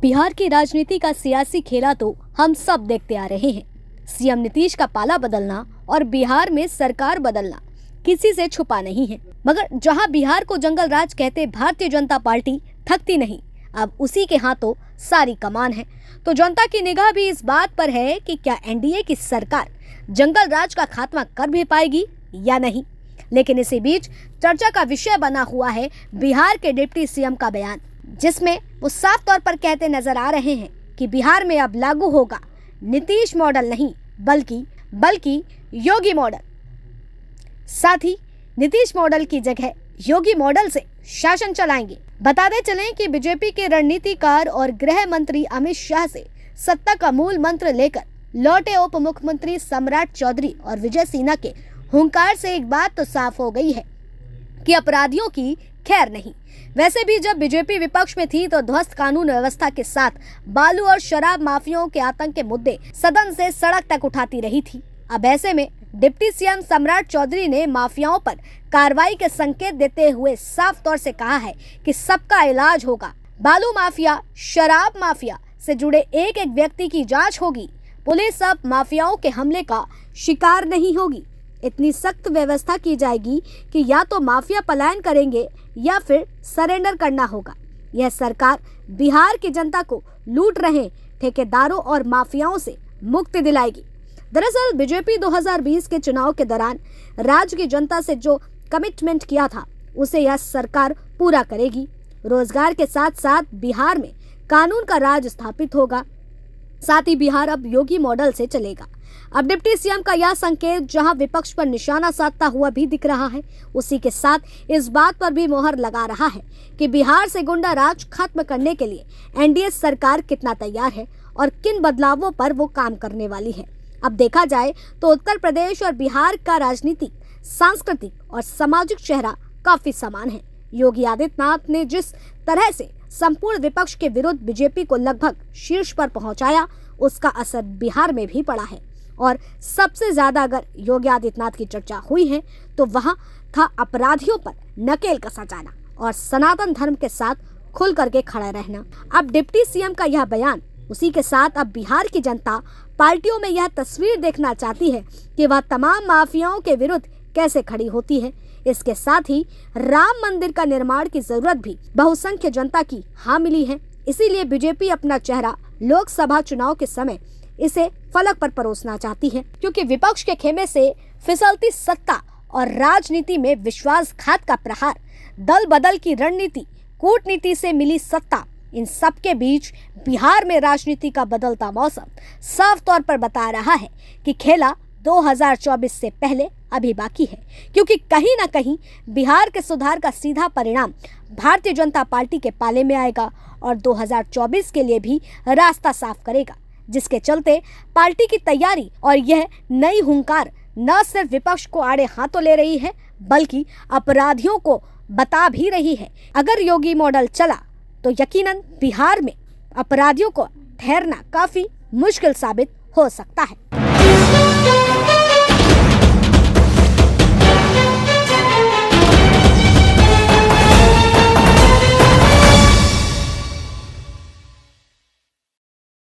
बिहार की राजनीति का सियासी खेला तो हम सब देखते आ रहे हैं। सीएम नीतीश का पाला बदलना और बिहार में सरकार बदलना किसी से छुपा नहीं है। मगर जहां बिहार को जंगल राज कहते भारतीय जनता पार्टी थकती नहीं, अब उसी के हाथों सारी कमान है। तो जनता की निगाह भी इस बात पर है कि क्या एनडीए की सरकार जंगल राज का खात्मा कर भी पाएगी या नहीं। लेकिन इसी बीच चर्चा का विषय बना हुआ है बिहार के डिप्टी सीएम का बयान, जिसमें वो साफ तौर पर कहते नजर आ रहे हैं कि बिहार में अब लागू होगा नीतीश मॉडल नहीं बल्कि योगी मॉडल। साथ ही नीतीश मॉडल की जगह योगी मॉडल से शासन चलाएंगे। बताते चलें कि बीजेपी के रणनीतिकार और गृह मंत्री अमित शाह से सत्ता का मूल मंत्र लेकर लौटे उप मुख्यमंत्री सम्राट चौधरी और विजय सिन्हा के हुंकार से एक बात तो साफ हो गई है कि अपराधियों की खैर नहीं। वैसे भी जब बीजेपी विपक्ष में थी तो ध्वस्त कानून व्यवस्था के साथ बालू और शराब माफियाओं के आतंक के मुद्दे सदन से सड़क तक उठाती रही थी। अब ऐसे में डिप्टी सीएम सम्राट चौधरी ने माफियाओं पर कार्रवाई के संकेत देते हुए साफ तौर से कहा है कि सबका इलाज होगा। बालू माफिया, शराब माफिया से जुड़े एक एक व्यक्ति की जांच होगी। पुलिस अब माफियाओं के हमले का शिकार नहीं होगी। इतनी सख्त व्यवस्था की जाएगी कि या तो माफिया पलायन करेंगे या फिर सरेंडर करना होगा। यह सरकार बिहार की जनता को लूट रहे ठेकेदारों और माफियाओं से मुक्ति दिलाएगी। दरअसल बीजेपी 2020 के चुनाव के दौरान राज्य की जनता से जो कमिटमेंट किया था उसे यह सरकार पूरा करेगी। रोजगार के साथ साथ बिहार में कानून का राज स्थापित होगा। साथ ही बिहार अब योगी मॉडल से चलेगा। अब डिप्टी सीएम का यह संकेत जहां विपक्ष पर निशाना साधता हुआ भी दिख रहा है, उसी के साथ इस बात पर भी मोहर लगा रहा है कि बिहार से गुंडा राज खत्म करने के लिए एनडीए सरकार कितना तैयार है और किन बदलावों पर वो काम करने वाली है। अब देखा जाए तो उत्तर प्रदेश और बिहार का राजनीतिक, सांस्कृतिक और सामाजिक चेहरा काफी समान है। योगी आदित्यनाथ ने जिस तरह से संपूर्ण विपक्ष के विरुद्ध बीजेपी को लगभग शीर्ष पर पहुंचाया, उसका असर बिहार में भी पड़ा है। और सबसे ज्यादा अगर योगी आदित्यनाथ की चर्चा हुई है तो वहां था अपराधियों पर नकेल कसा जाना और सनातन धर्म के साथ खुल करके खड़ा रहना। अब डिप्टी सीएम का यह बयान, उसी के साथ अब बिहार की जनता पार्टियों में यह तस्वीर देखना चाहती है कि वह तमाम माफियाओं के विरुद्ध कैसे खड़ी होती है। इसके साथ ही राम मंदिर का निर्माण की जरूरत भी बहुसंख्य जनता की हाँ मिली है। इसीलिए बीजेपी अपना चेहरा लोकसभा चुनाव के समय इसे फलक पर परोसना चाहती है, क्योंकि विपक्ष के खेमे से फिसलती सत्ता और राजनीति में विश्वासघात का प्रहार, दल बदल की रणनीति, कूटनीति से मिली सत्ता, इन सब के बीच बिहार में राजनीति का बदलता मौसम साफ तौर पर बता रहा है कि खेला 2024 से पहले अभी बाकी है। क्योंकि कहीं ना कहीं बिहार के सुधार का सीधा परिणाम भारतीय जनता पार्टी के पाले में आएगा और 2024 के लिए भी रास्ता साफ करेगा, जिसके चलते पार्टी की तैयारी और यह नई हुंकार न सिर्फ विपक्ष को आड़े हाथों ले रही है बल्कि अपराधियों को बता भी रही है। अगर योगी मॉडल चला तो यकीनन बिहार में अपराधियों को ठहरना काफी मुश्किल साबित हो सकता है।